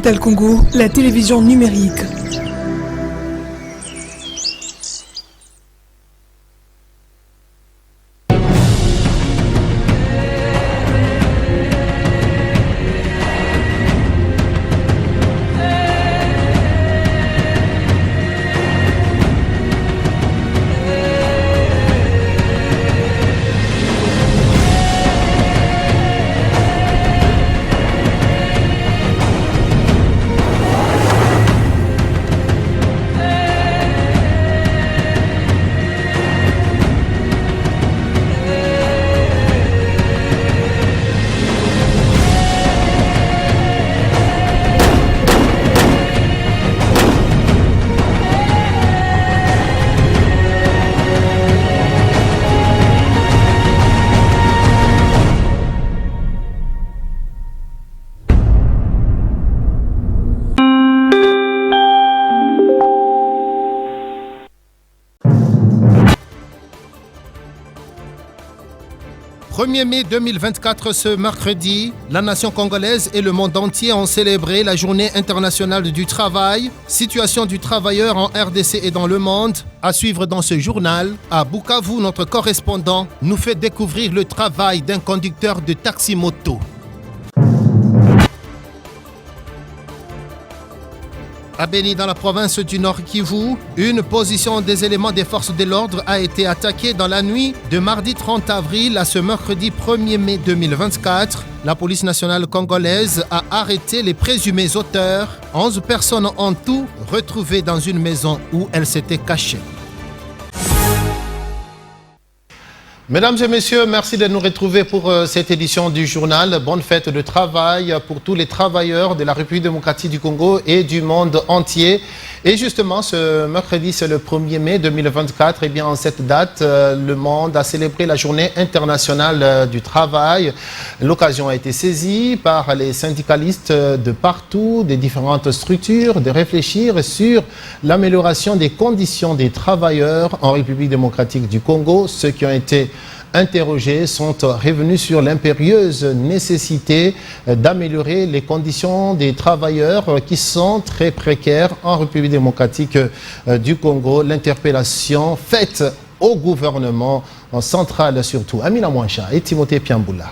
Digital Congo, la télévision numérique. « 1er mai 2024, ce mercredi, la nation congolaise et le monde entier ont célébré la Journée internationale du travail. Situation du travailleur en RDC et dans le monde. À suivre dans ce journal, à Bukavu, notre correspondant nous fait découvrir le travail d'un conducteur de taxi-moto. À Beni, dans la province du Nord Kivu, une position des éléments des forces de l'ordre a été attaquée dans la nuit de mardi 30 avril à ce mercredi 1er mai 2024. La police nationale congolaise a arrêté les présumés auteurs. 11 personnes en tout retrouvées dans une maison où elles s'étaient cachées. Mesdames et messieurs, merci de nous retrouver pour cette édition du journal. Bonne fête de travail pour tous les travailleurs de la République démocratique du Congo et du monde entier. Et justement, ce mercredi, c'est le 1er mai 2024. Et bien, en cette date, le monde a célébré la Journée internationale du travail. L'occasion a été saisie par les syndicalistes de partout, des différentes structures, de réfléchir sur l'amélioration des conditions des travailleurs en République démocratique du Congo. Ceux qui ont été interrogés sont revenus sur l'impérieuse nécessité d'améliorer les conditions des travailleurs qui sont très précaires en République démocratique du Congo. L'interpellation faite au gouvernement central surtout. Amina Mouancha et Timothée Piamboula.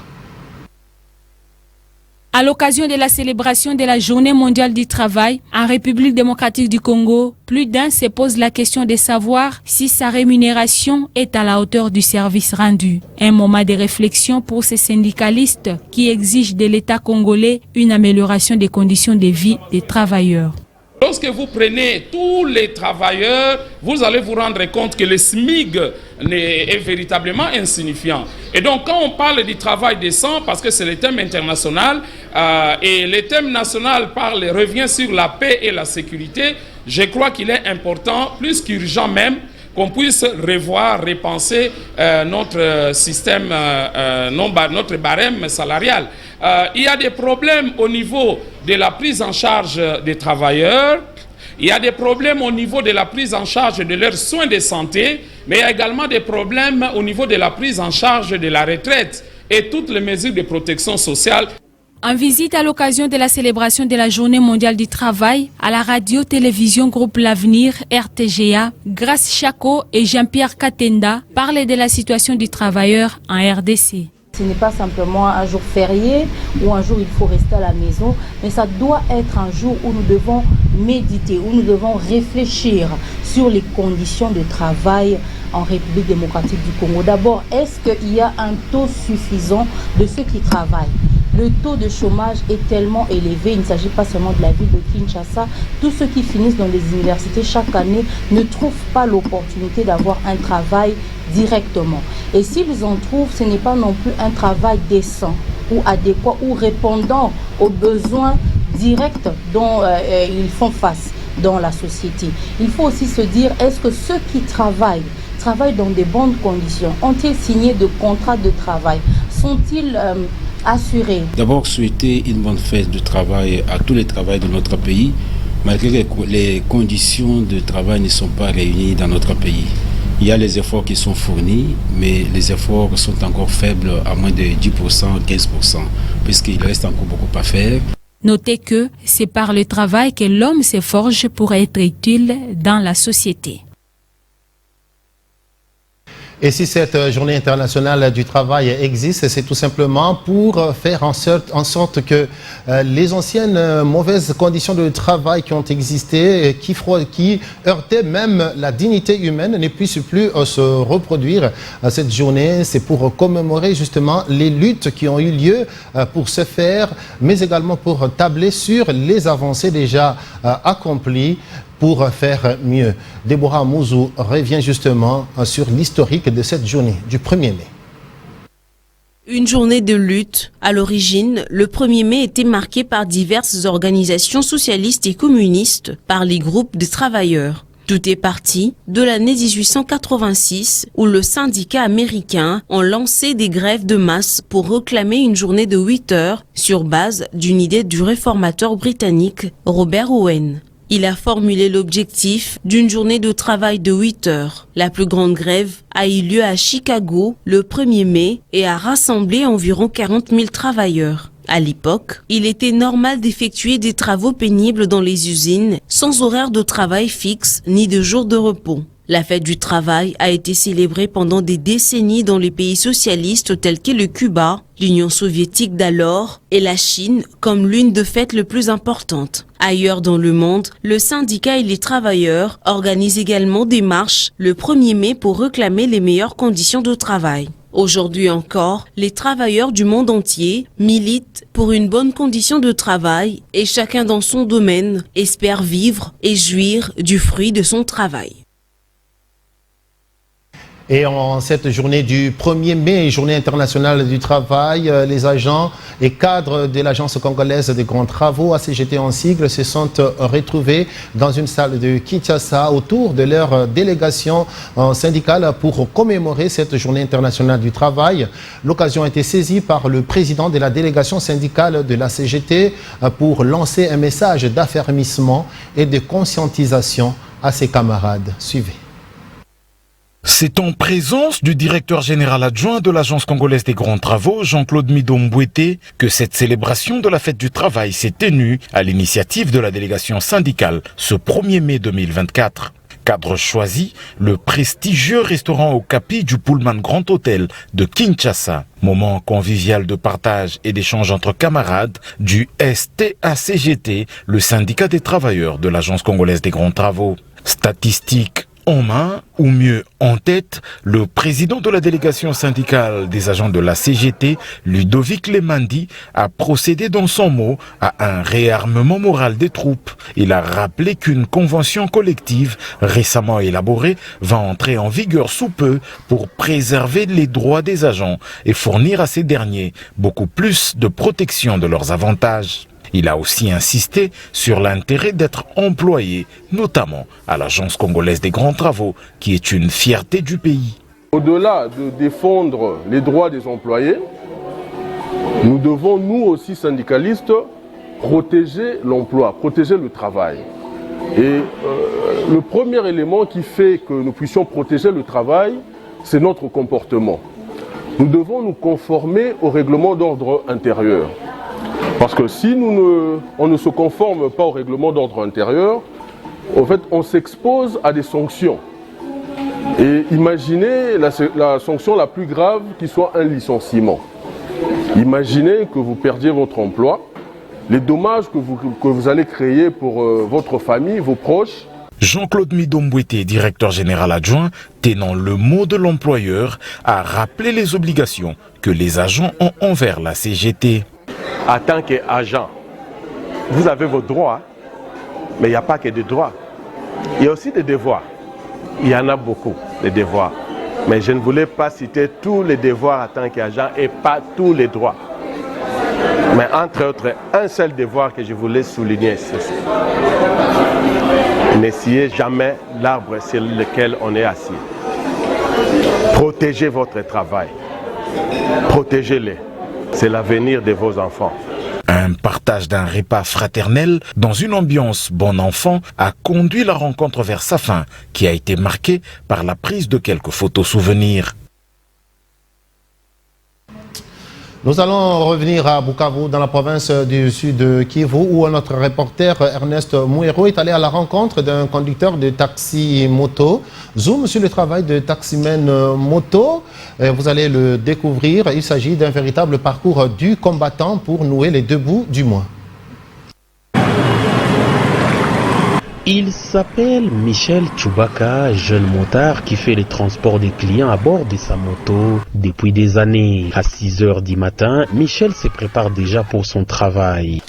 À l'occasion de la célébration de la Journée mondiale du travail en République démocratique du Congo, plus d'un se pose la question de savoir si sa rémunération est à la hauteur du service rendu. Un moment de réflexion pour ces syndicalistes qui exigent de l'État congolais une amélioration des conditions de vie des travailleurs. Lorsque vous prenez tous les travailleurs, vous allez vous rendre compte que le SMIG est véritablement insignifiant. Et donc quand on parle du travail décent, parce que c'est le thème international, et le thème national revient sur la paix et la sécurité, je crois qu'il est important, plus qu'urgent même, qu'on puisse revoir, repenser notre système, notre barème salarial. Il y a des problèmes au niveau de la prise en charge des travailleurs, il y a des problèmes au niveau de la prise en charge de leurs soins de santé, mais il y a également des problèmes au niveau de la prise en charge de la retraite et toutes les mesures de protection sociale. En visite à l'occasion de la célébration de la Journée mondiale du travail, à la radio-télévision Groupe L'Avenir, RTGA, Grace Chako et Jean-Pierre Katenda parlaient de la situation du travailleur en RDC. Ce n'est pas simplement un jour férié ou un jour il faut rester à la maison, mais ça doit être un jour où nous devons méditer, où nous devons réfléchir sur les conditions de travail en République démocratique du Congo. D'abord, est-ce qu'il y a un taux suffisant de ceux qui travaillent ? Le taux de chômage est tellement élevé, il ne s'agit pas seulement de la ville de Kinshasa. Tous ceux qui finissent dans les universités chaque année ne trouvent pas l'opportunité d'avoir un travail directement. Et s'ils en trouvent, ce n'est pas non plus un travail décent ou adéquat ou répondant aux besoins directs dont ils font face dans la société. Il faut aussi se dire, est-ce que ceux qui travaillent dans de bonnes conditions? Ont-ils signé de contrats de travail? Sont-ils assurés? D'abord, souhaiter une bonne fête de travail à tous les travailleurs de notre pays, malgré que les conditions de travail ne sont pas réunies dans notre pays. Il y a les efforts qui sont fournis, mais les efforts sont encore faibles à moins de 10%, 15%, puisqu'il reste encore beaucoup à faire. Notez que c'est par le travail que l'homme se forge pour être utile dans la société. Et si cette journée internationale du travail existe, c'est tout simplement pour faire en sorte que les anciennes mauvaises conditions de travail qui ont existé, qui heurtaient même la dignité humaine, ne puissent plus se reproduire. Cette journée, c'est pour commémorer justement les luttes qui ont eu lieu pour se faire, mais également pour tabler sur les avancées déjà accomplies pour faire mieux. Déborah Mouzou revient justement sur l'historique de cette journée du 1er mai. Une journée de lutte. À l'origine, le 1er mai était marqué par diverses organisations socialistes et communistes, par les groupes de travailleurs. Tout est parti de l'année 1886 où le syndicat américain a lancé des grèves de masse pour réclamer une journée de 8 heures sur base d'une idée du réformateur britannique Robert Owen. Il a formulé l'objectif d'une journée de travail de 8 heures. La plus grande grève a eu lieu à Chicago le 1er mai et a rassemblé environ 40 000 travailleurs. À l'époque, il était normal d'effectuer des travaux pénibles dans les usines sans horaire de travail fixe ni de jour de repos. La fête du travail a été célébrée pendant des décennies dans les pays socialistes tels que le Cuba, l'Union soviétique d'alors et la Chine comme l'une des fêtes les plus importantes. Ailleurs dans le monde, le syndicat et les travailleurs organisent également des marches le 1er mai pour réclamer les meilleures conditions de travail. Aujourd'hui encore, les travailleurs du monde entier militent pour une bonne condition de travail et chacun dans son domaine espère vivre et jouir du fruit de son travail. Et en cette journée du 1er mai, journée internationale du travail, les agents et cadres de l'Agence congolaise des grands travaux, ACGT en sigle, se sont retrouvés dans une salle de Kinshasa autour de leur délégation syndicale pour commémorer cette journée internationale du travail. L'occasion a été saisie par le président de la délégation syndicale de l'ACGT pour lancer un message d'affermissement et de conscientisation à ses camarades. Suivez. C'est en présence du directeur général adjoint de l'Agence congolaise des grands travaux, Jean-Claude Midombouété, que cette célébration de la fête du travail s'est tenue à l'initiative de la délégation syndicale ce 1er mai 2024. Cadre choisi, le prestigieux restaurant Okapi du Pullman Grand Hôtel de Kinshasa. Moment convivial de partage et d'échange entre camarades du STACGT, le syndicat des travailleurs de l'Agence congolaise des grands travaux. Statistiques en main, ou mieux en tête, le président de la délégation syndicale des agents de la CGT, Ludovic Lemandi, a procédé dans son mot à un réarmement moral des troupes. Il a rappelé qu'une convention collective récemment élaborée va entrer en vigueur sous peu pour préserver les droits des agents et fournir à ces derniers beaucoup plus de protection de leurs avantages. Il a aussi insisté sur l'intérêt d'être employé, notamment à l'Agence congolaise des grands travaux, qui est une fierté du pays. Au-delà de défendre les droits des employés, nous devons, nous aussi syndicalistes, protéger l'emploi, protéger le travail. Et le premier élément qui fait que nous puissions protéger le travail, c'est notre comportement. Nous devons nous conformer au règlement d'ordre intérieur. Parce que si on ne se conforme pas au règlement d'ordre intérieur, en fait, on s'expose à des sanctions. Et imaginez la sanction la plus grave qui soit un licenciement. Imaginez que vous perdiez votre emploi, les dommages que vous allez créer pour votre famille, vos proches. Jean-Claude Midombouété, directeur général adjoint, tenant le mot de l'employeur, a rappelé les obligations que les agents ont envers la CGT. En tant qu'agent, vous avez vos droits, mais il n'y a pas que des droits. Il y a aussi des devoirs. Il y en a beaucoup, des devoirs. Mais je ne voulais pas citer tous les devoirs en tant qu'agent et pas tous les droits. Mais entre autres, un seul devoir que je voulais souligner, c'est ça. N'essayez jamais l'arbre sur lequel on est assis. Protégez votre travail. Protégez-les. C'est l'avenir de vos enfants. Un partage d'un repas fraternel dans une ambiance bon enfant a conduit la rencontre vers sa fin, qui a été marquée par la prise de quelques photos souvenirs. Nous allons revenir à Bukavu, dans la province du sud Kivu, où notre reporter Ernest Mouero est allé à la rencontre d'un conducteur de taxi moto. Zoom sur le travail de taximen moto. Vous allez le découvrir. Il s'agit d'un véritable parcours du combattant pour nouer les deux bouts du mois. Il s'appelle Michel Chubaka, jeune motard qui fait les transports des clients à bord de sa moto depuis des années. À 6 h du matin, Michel se prépare déjà pour son travail.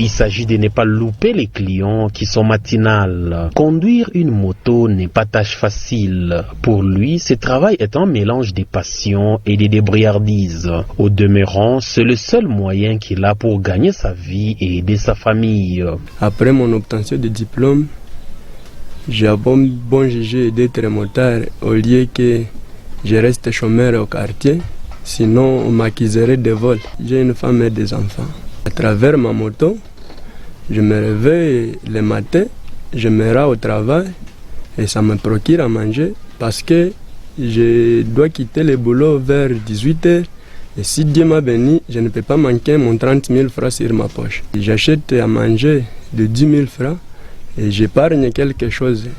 Il s'agit de ne pas louper les clients qui sont matinales. Conduire une moto n'est pas tâche facile. Pour lui, ce travail est un mélange de passion et de débrouillardise. Au demeurant, c'est le seul moyen qu'il a pour gagner sa vie et aider sa famille. Après mon obtention de diplôme, j'ai bon jugé d'être motard au lieu que je reste chômeur au quartier. Sinon, on m'accuserait de vol. J'ai une femme et des enfants. À travers ma moto, je me réveille le matin, je me rends au travail et ça me procure à manger parce que je dois quitter le boulot vers 18 h. Et si Dieu m'a béni, je ne peux pas manquer mon 30 000 francs sur ma poche. J'achète à manger de 10 000 francs et j'épargne quelque chose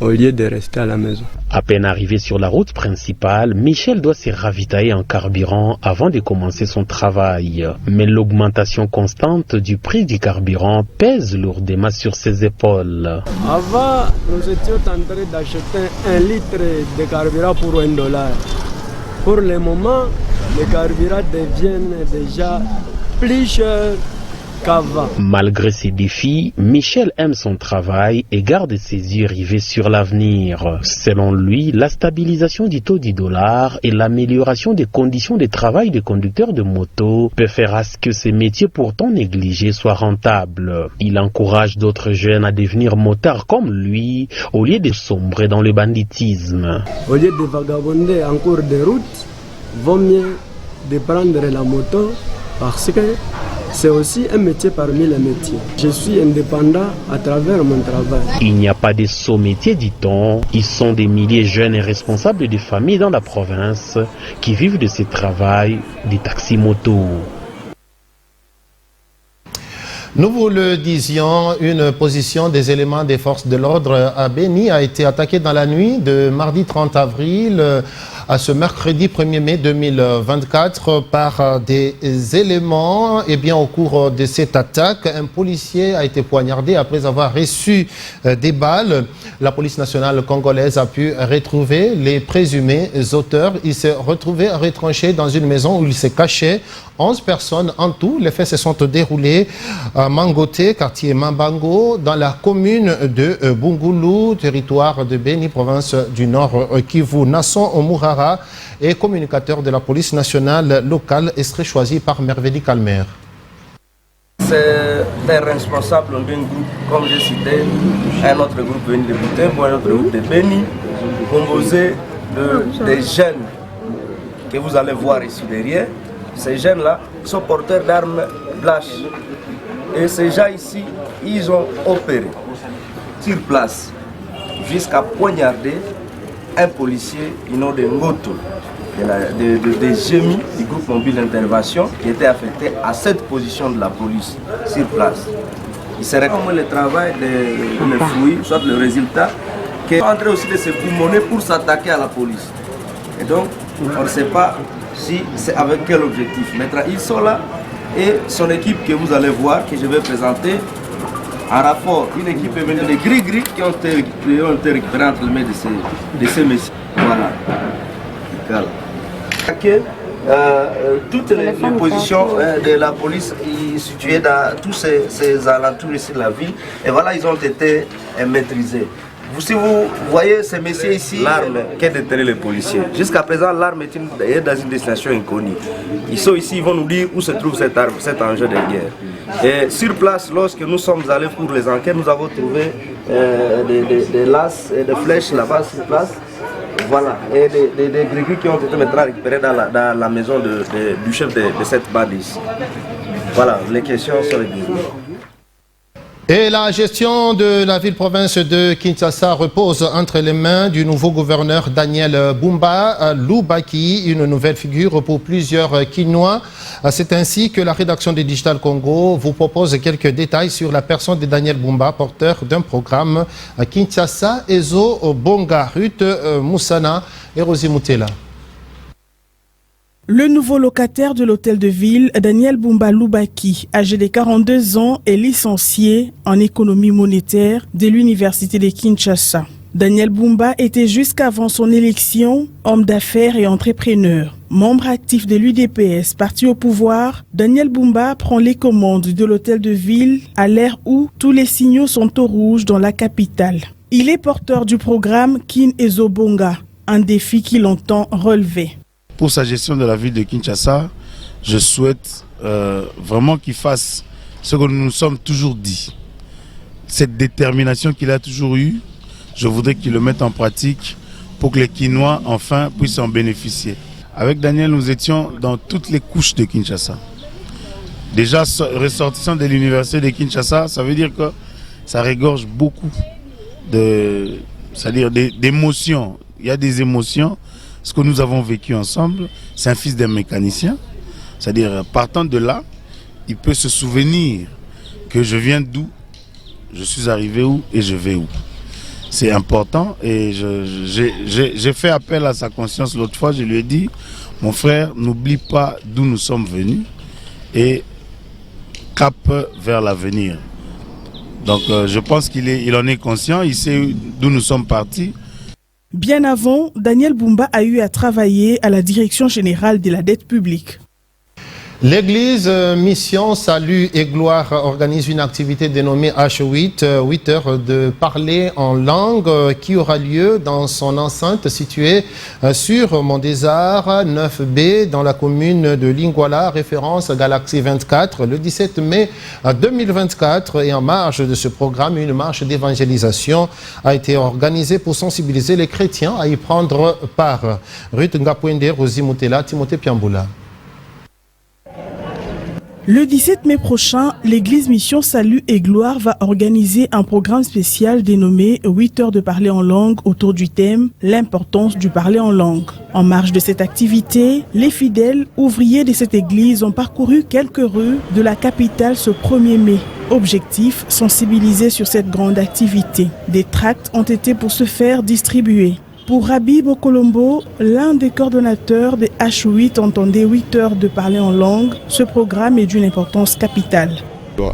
au lieu de rester à la maison. À peine arrivé sur la route principale, Michel doit se ravitailler en carburant avant de commencer son travail. Mais l'augmentation constante du prix du carburant pèse lourdement sur ses épaules. Avant, nous étions en train d'acheter 1 litre de carburant pour $1. Pour le moment, les carburants deviennent déjà plus chers qu'avant. Malgré ces défis, Michel aime son travail et garde ses yeux rivés sur l'avenir. Selon lui, la stabilisation du taux du dollar et l'amélioration des conditions de travail des conducteurs de moto peut faire à ce que ces métiers pourtant négligés soient rentables. Il encourage d'autres jeunes à devenir motards comme lui, au lieu de sombrer dans le banditisme. Au lieu de vagabonder en cours de route, vaut mieux de prendre la moto parce que c'est aussi un métier parmi les métiers. Je suis indépendant à travers mon travail. Il n'y a pas de sot métier, dit-on. Ils sont des milliers de jeunes et responsables de familles dans la province qui vivent de ce travail des taxis-motos. Nous vous le disions, une position des éléments des forces de l'ordre à Beni a été attaquée dans la nuit de mardi 30 avril à ce mercredi 1er mai 2024 par des éléments. Et bien, au cours de cette attaque, un policier a été poignardé après avoir reçu des balles. La police nationale congolaise a pu retrouver les présumés auteurs. Ils se retrouvaient retranchés dans une maison où ils se cachaient. 11 personnes en tout. Les faits se sont déroulés à Mangoté, quartier Mambango, dans la commune de Bungulu, territoire de Beni, province du Nord Kivu. Nasson Omourara est communicateur de la police nationale locale et serait choisi par Merveille Calmer. C'est un responsable d'un groupe, comme j'ai cité, un autre groupe venu de Butembo, un autre groupe de Beni, composé des jeunes que vous allez voir ici derrière. Ces jeunes-là sont porteurs d'armes blanches. Et ces gens ici, ils ont opéré sur place jusqu'à poignarder un policier, du nom de Ngoto, des gémis du groupe mobile d'intervention qui était affecté à cette position de la police sur place. Il serait comme le travail de fruits, soit le résultat, qui est en train aussi de se pulmoner pour s'attaquer à la police. Et donc, on ne sait pas si c'est avec quel objectif. Maintenant, ils sont là et son équipe que vous allez voir, que je vais présenter, en rapport, une équipe est venue de gris-gris qui ont été récupérés entre les mains de ces messieurs. Voilà. Toutes les positions de la police situées dans tous ces alentours ici de la ville, et voilà, ils ont été maîtrisés. Si vous voyez ces messieurs ici, l'arme qui détermine les policiers. Jusqu'à présent, l'arme est dans une destination inconnue. Ils sont ici, ils vont nous dire où se trouve cette arme, cet engin de guerre. Et sur place, lorsque nous sommes allés pour les enquêtes, nous avons trouvé des laces et des flèches là-bas sur place. Voilà, et des gris qui ont été maintenant récupérés dans la maison du chef de cette bande ici. Voilà, les questions sont les gris. Et la gestion de la ville-province de Kinshasa repose entre les mains du nouveau gouverneur Daniel Bumba Lubaki, une nouvelle figure pour plusieurs Kinois. C'est ainsi que la rédaction de Digital Congo vous propose quelques détails sur la personne de Daniel Bumba, porteur d'un programme Kinshasa Ezo Bonga, Ruth Moussana et Rosie Moutela. Le nouveau locataire de l'hôtel de ville, Daniel Bumba Lubaki, âgé de 42 ans, est licencié en économie monétaire de l'université de Kinshasa. Daniel Bumba était jusqu'avant son élection homme d'affaires et entrepreneur. Membre actif de l'UDPS, parti au pouvoir, Daniel Bumba prend les commandes de l'hôtel de ville à l'ère où tous les signaux sont au rouge dans la capitale. Il est porteur du programme Kin Ezo Bonga, un défi qu'il entend relever. Pour sa gestion de la ville de Kinshasa, je souhaite vraiment qu'il fasse ce que nous nous sommes toujours dit. Cette détermination qu'il a toujours eue, je voudrais qu'il le mette en pratique pour que les Kinois, enfin, puissent en bénéficier. Avec Daniel, nous étions dans toutes les couches de Kinshasa. Déjà, ressortissant de l'université de Kinshasa, ça veut dire que ça régorge beaucoup d'émotions. Il y a des émotions. Ce que nous avons vécu ensemble, c'est un fils d'un mécanicien. C'est-à-dire, partant de là, il peut se souvenir que je viens d'où, je suis arrivé où et je vais où. C'est important et j'ai fait appel à sa conscience l'autre fois. Je lui ai dit, mon frère, n'oublie pas d'où nous sommes venus et cap vers l'avenir. Donc je pense qu'il en est conscient, il sait d'où nous sommes partis. Bien avant, Daniel Bumba a eu à travailler à la Direction générale de la dette publique. L'église Mission, Salut et Gloire organise une activité dénommée H8, 8 heures de parler en langue qui aura lieu dans son enceinte située sur Mont des Arts 9B dans la commune de Lingwala, référence Galaxie 24, le 17 mai 2024. Et en marge de ce programme, une marche d'évangélisation a été organisée pour sensibiliser les chrétiens à y prendre part. Ruth Ngapwende, Rosie Moutela, Timothée Piamboula. Le 17 mai prochain, l'église Mission Salut et Gloire va organiser un programme spécial dénommé 8 heures de parler en langue autour du thème « L'importance du parler en langue ». En marge de cette activité, les fidèles ouvriers de cette église ont parcouru quelques rues de la capitale ce 1er mai. Objectif, sensibiliser sur cette grande activité. Des tracts ont été pour ce faire distribués. Pour Rabbi Bokolombo, l'un des coordonnateurs des H8 entendait 8 heures de parler en langue. Ce programme est d'une importance capitale.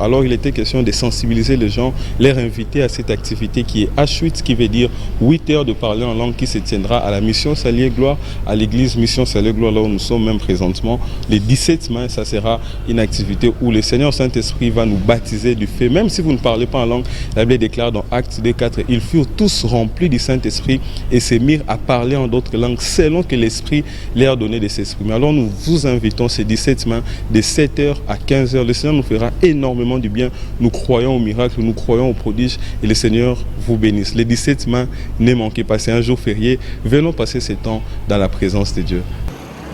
Alors il était question de sensibiliser les gens, les inviter à cette activité qui est H8, ce qui veut dire 8 heures de parler en langue qui se tiendra à la Mission Salut et Gloire, à l'église Mission Salut et Gloire, là où nous sommes même présentement. Le 17 mai, ça sera une activité où le Seigneur Saint-Esprit va nous baptiser du feu. Même si vous ne parlez pas en langue, la Bible déclare dans Actes 2:4, ils furent tous remplis du Saint-Esprit et se mirent à parler en d'autres langues selon que l'Esprit leur donnait de s'exprimer. Alors nous vous invitons ce 17 mai de 7h à 15h. Le Seigneur nous fera énormément du bien. Nous croyons au miracle, nous croyons au prodige et le Seigneur vous bénisse. Le 17 mai, ne manquez pas, c'est un jour férié. Venons passer ce temps dans la présence de Dieu.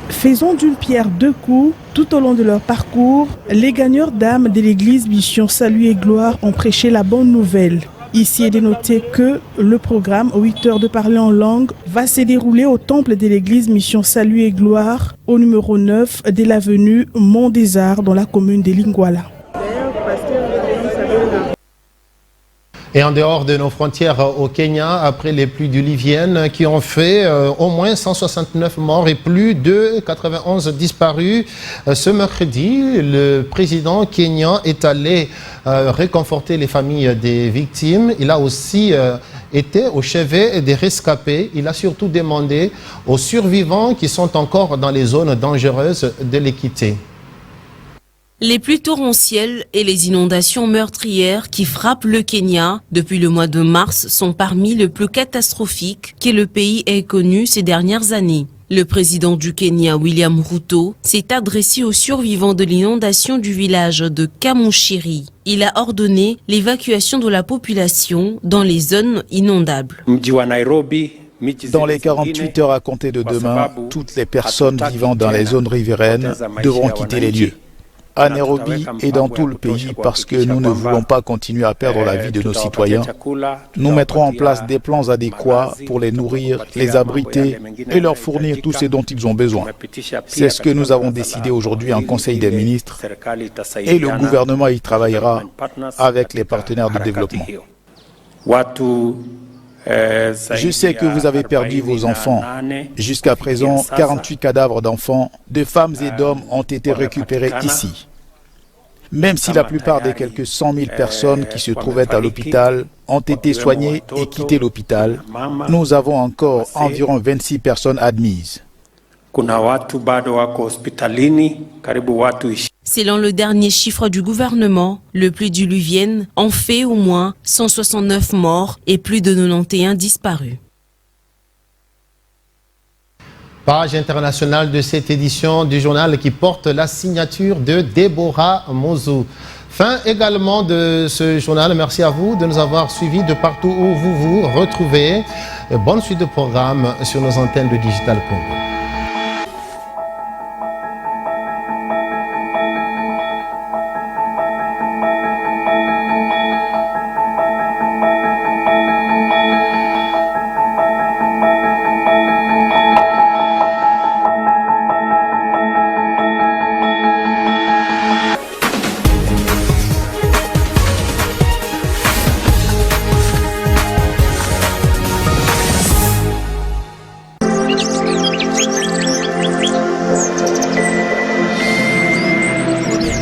Faisons d'une pierre deux coups. Tout au long de leur parcours, les gagneurs d'âmes de l'église Mission Salut et Gloire ont prêché la bonne nouvelle. Ici est dénoté que le programme 8 heures de parler en langue va se dérouler au temple de l'église Mission Salut et Gloire au numéro 9 de l'avenue Mont des Arts dans la commune de Lingwala. Et en dehors de nos frontières au Kenya, après les pluies diluviennes qui ont fait au moins 169 morts et plus de 91 disparus, ce mercredi, le président kenyan est allé réconforter les familles des victimes. Il a aussi été au chevet des rescapés. Il a surtout demandé aux survivants qui sont encore dans les zones dangereuses de les quitter. Les pluies torrentielles et les inondations meurtrières qui frappent le Kenya depuis le mois de mars sont parmi les plus catastrophiques que le pays ait connu ces dernières années. Le président du Kenya, William Ruto, s'est adressé aux survivants de l'inondation du village de Kamushiri. Il a ordonné l'évacuation de la population dans les zones inondables. Dans les 48 heures à compter de demain, toutes les personnes vivant dans les zones riveraines devront quitter les lieux. à Nairobi et dans tout le pays parce que nous ne voulons pas continuer à perdre la vie de nos citoyens. Nous mettrons en place des plans adéquats pour les nourrir, les abriter et leur fournir tout ce dont ils ont besoin. C'est ce que nous avons décidé aujourd'hui en Conseil des ministres et le gouvernement y travaillera avec les partenaires de développement. Je sais que vous avez perdu vos enfants. Jusqu'à présent, 48 cadavres d'enfants, de femmes et d'hommes ont été récupérés ici. Même si la plupart des quelques 100 000 personnes qui se trouvaient à l'hôpital ont été soignées et quitté l'hôpital, nous avons encore environ 26 personnes admises. Selon le dernier chiffre du gouvernement, le pluie diluvienne en fait au moins 169 morts et plus de 91 disparus. Page internationale de cette édition du journal qui porte la signature de Déborah Mozou. Fin également de ce journal. Merci à vous de nous avoir suivis de partout où vous vous retrouvez. Bonne suite de programme sur nos antennes de Digital Congo.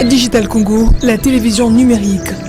Digital Congo, la télévision numérique.